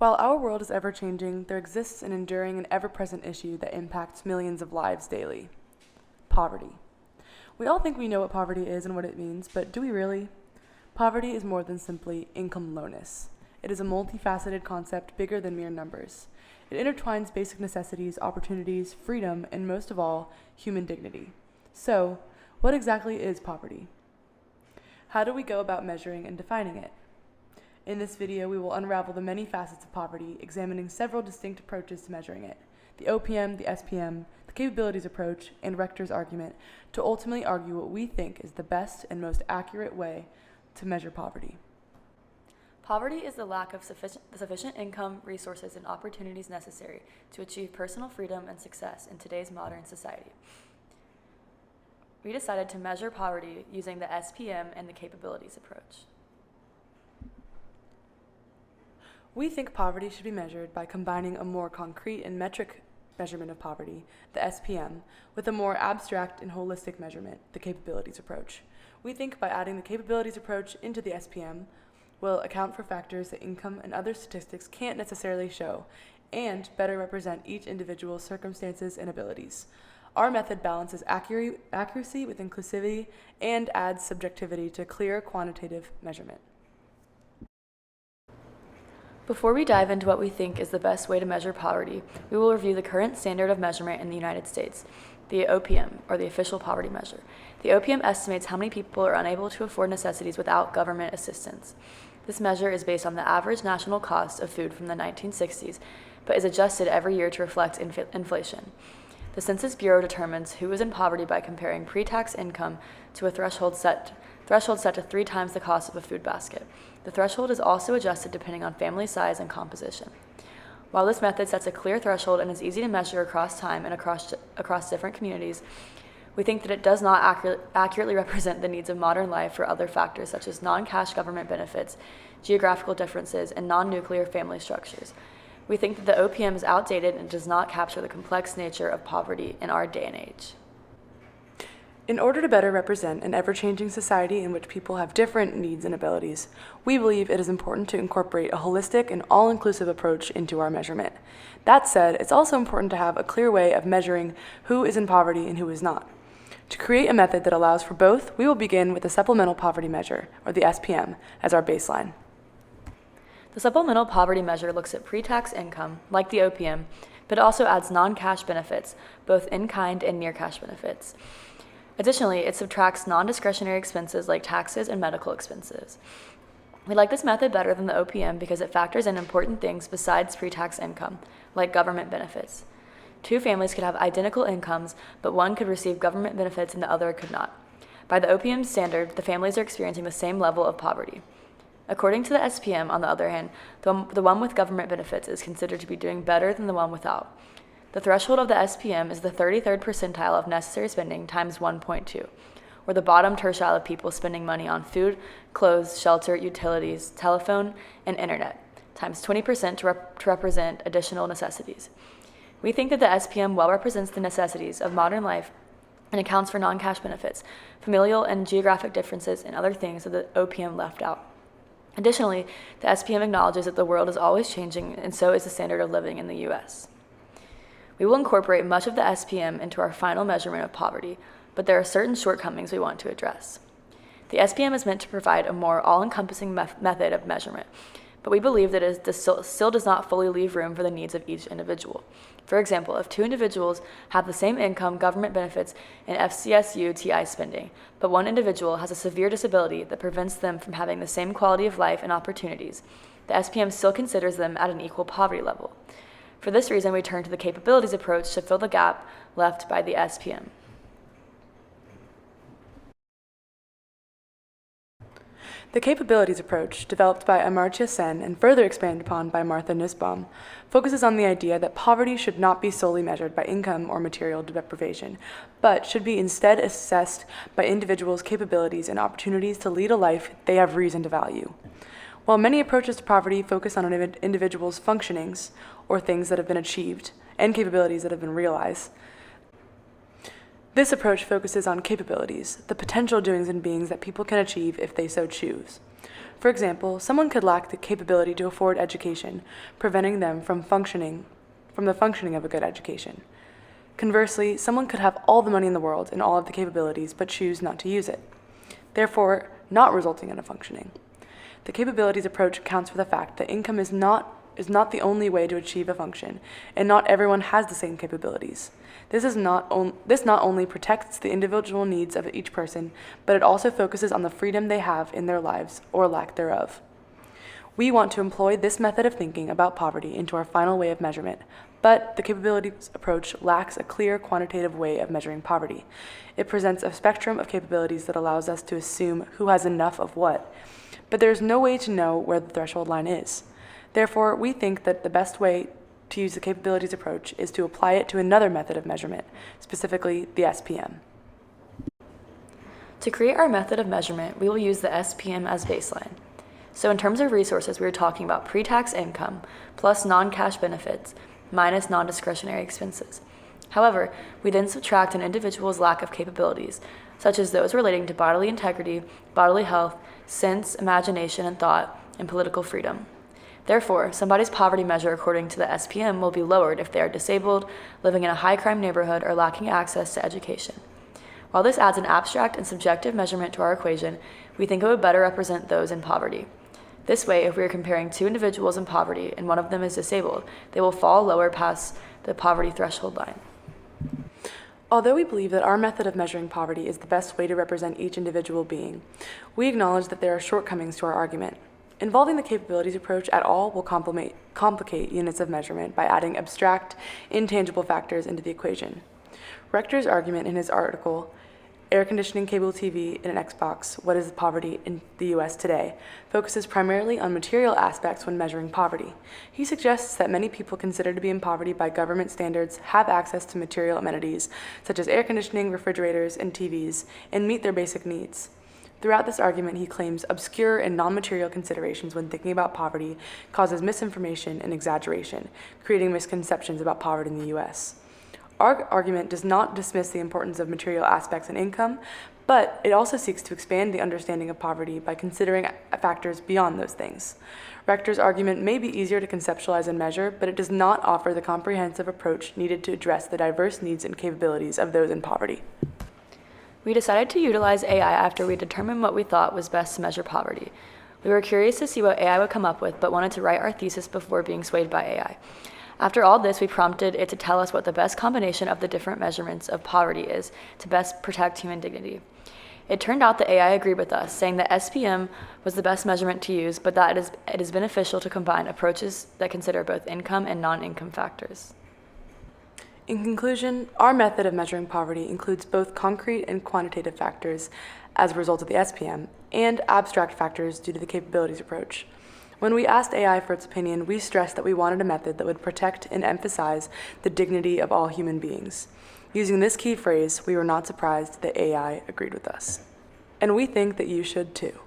While our world is ever-changing, there exists an enduring and ever-present issue that impacts millions of lives daily: poverty. We all think we know what poverty is and what it means, but do we really? Poverty is more than simply income lowness. It is a multifaceted concept bigger than mere numbers. It intertwines basic necessities, opportunities, freedom, and most of all, human dignity. So, what exactly is poverty? How do we go about measuring and defining it? In this video, we will unravel the many facets of poverty, examining several distinct approaches to measuring it: the OPM, the SPM, the capabilities approach, and Rector's argument, to ultimately argue what we think is the best and most accurate way to measure poverty. Poverty is the lack of sufficient income, resources, and opportunities necessary to achieve personal freedom and success in today's modern society. We decided to measure poverty using the SPM and the capabilities approach. We think poverty should be measured by combining a more concrete and metric measurement of poverty, the SPM, with a more abstract and holistic measurement, the capabilities approach. We think by adding the capabilities approach into the SPM, will account for factors that income and other statistics can't necessarily show, and better represent each individual's circumstances and abilities. Our method balances accuracy with inclusivity and adds subjectivity to clear quantitative measurement. Before we dive into what we think is the best way to measure poverty, we will review the current standard of measurement in the United States, the OPM, or the official poverty measure. The OPM estimates how many people are unable to afford necessities without government assistance. This measure is based on the average national cost of food from the 1960s, but is adjusted every year to reflect inflation. The Census Bureau determines who is in poverty by comparing pre-tax income to a threshold set to 3 times the cost of a food basket. The threshold is also adjusted depending on family size and composition. While this method sets a clear threshold and is easy to measure across time and across different communities, we think that it does not accurately represent the needs of modern life for other factors such as non-cash government benefits, geographical differences, and non-nuclear family structures. We think that the OPM is outdated and does not capture the complex nature of poverty in our day and age. In order to better represent an ever-changing society in which people have different needs and abilities, we believe it is important to incorporate a holistic and all-inclusive approach into our measurement. That said, it's also important to have a clear way of measuring who is in poverty and who is not. To create a method that allows for both, we will begin with the supplemental poverty measure, or the SPM, as our baseline. The supplemental poverty measure looks at pre-tax income, like the OPM, but also adds non-cash benefits, both in-kind and near-cash benefits. Additionally, it subtracts non-discretionary expenses like taxes and medical expenses. We like this method better than the OPM because it factors in important things besides pre-tax income, like government benefits. 2 families could have identical incomes, but one could receive government benefits and the other could not. By the OPM standard, the families are experiencing the same level of poverty. According to the SPM, on the other hand, the one with government benefits is considered to be doing better than the one without. The threshold of the SPM is the 33rd percentile of necessary spending times 1.2, or the bottom tertile of people spending money on food, clothes, shelter, utilities, telephone, and internet, times 20% to represent additional necessities. We think that the SPM well represents the necessities of modern life and accounts for non-cash benefits, familial and geographic differences, and other things that the OPM left out. Additionally, the SPM acknowledges that the world is always changing, and so is the standard of living in the U.S. We will incorporate much of the SPM into our final measurement of poverty, but there are certain shortcomings we want to address. The SPM is meant to provide a more all-encompassing method of measurement, but we believe that it still does not fully leave room for the needs of each individual. For example, if 2 individuals have the same income, government benefits, and FCSU/TI spending, but one individual has a severe disability that prevents them from having the same quality of life and opportunities, the SPM still considers them at an equal poverty level. For this reason, we turn to the capabilities approach to fill the gap left by the SPM. The capabilities approach, developed by Amartya Sen and further expanded upon by Martha Nussbaum, focuses on the idea that poverty should not be solely measured by income or material deprivation, but should be instead assessed by individuals' capabilities and opportunities to lead a life they have reason to value. While many approaches to poverty focus on an individual's functionings, or things that have been achieved, and capabilities that have been realized, this approach focuses on capabilities, the potential doings and beings that people can achieve if they so choose. For example, someone could lack the capability to afford education, preventing them from the functioning of a good education. Conversely, someone could have all the money in the world and all of the capabilities but choose not to use it, therefore not resulting in a functioning. The capabilities approach accounts for the fact that income is not the only way to achieve a function, and not everyone has the same capabilities. This not only protects the individual needs of each person, but it also focuses on the freedom they have in their lives, or lack thereof. We want to employ this method of thinking about poverty into our final way of measurement, but the capabilities approach lacks a clear quantitative way of measuring poverty. It presents a spectrum of capabilities that allows us to assume who has enough of what, but there is no way to know where the threshold line is. Therefore, we think that the best way to use the capabilities approach is to apply it to another method of measurement, specifically the SPM. To create our method of measurement, we will use the SPM as baseline. So in terms of resources, we are talking about pre-tax income plus non-cash benefits minus non-discretionary expenses. However, we then subtract an individual's lack of capabilities, such as those relating to bodily integrity, bodily health, sense, imagination, and thought, and political freedom. Therefore, somebody's poverty measure according to the SPM will be lowered if they are disabled, living in a high-crime neighborhood, or lacking access to education. While this adds an abstract and subjective measurement to our equation, we think it would better represent those in poverty. This way, if we are comparing two individuals in poverty and one of them is disabled, they will fall lower past the poverty threshold line. Although we believe that our method of measuring poverty is the best way to represent each individual being, we acknowledge that there are shortcomings to our argument. Involving the capabilities approach at all will complicate units of measurement by adding abstract, intangible factors into the equation. Rechter's argument in his article, Air Conditioning, Cable TV, and an Xbox, What is Poverty in the U.S. Today, focuses primarily on material aspects when measuring poverty. He suggests that many people considered to be in poverty by government standards have access to material amenities, such as air conditioning, refrigerators, and TVs, and meet their basic needs. Throughout this argument, he claims obscure and non-material considerations when thinking about poverty causes misinformation and exaggeration, creating misconceptions about poverty in the U.S. Our argument does not dismiss the importance of material aspects in income, but it also seeks to expand the understanding of poverty by considering factors beyond those things. Rechter's argument may be easier to conceptualize and measure, but it does not offer the comprehensive approach needed to address the diverse needs and capabilities of those in poverty. We decided to utilize AI after we determined what we thought was best to measure poverty. We were curious to see what AI would come up with, but wanted to write our thesis before being swayed by AI. After all this, we prompted it to tell us what the best combination of the different measurements of poverty is to best protect human dignity. It turned out that AI agreed with us, saying that SPM was the best measurement to use, but that it is beneficial to combine approaches that consider both income and non-income factors. In conclusion, our method of measuring poverty includes both concrete and quantitative factors as a result of the SPM, and abstract factors due to the capabilities approach. When we asked AI for its opinion, we stressed that we wanted a method that would protect and emphasize the dignity of all human beings. Using this key phrase, we were not surprised that AI agreed with us. And we think that you should too.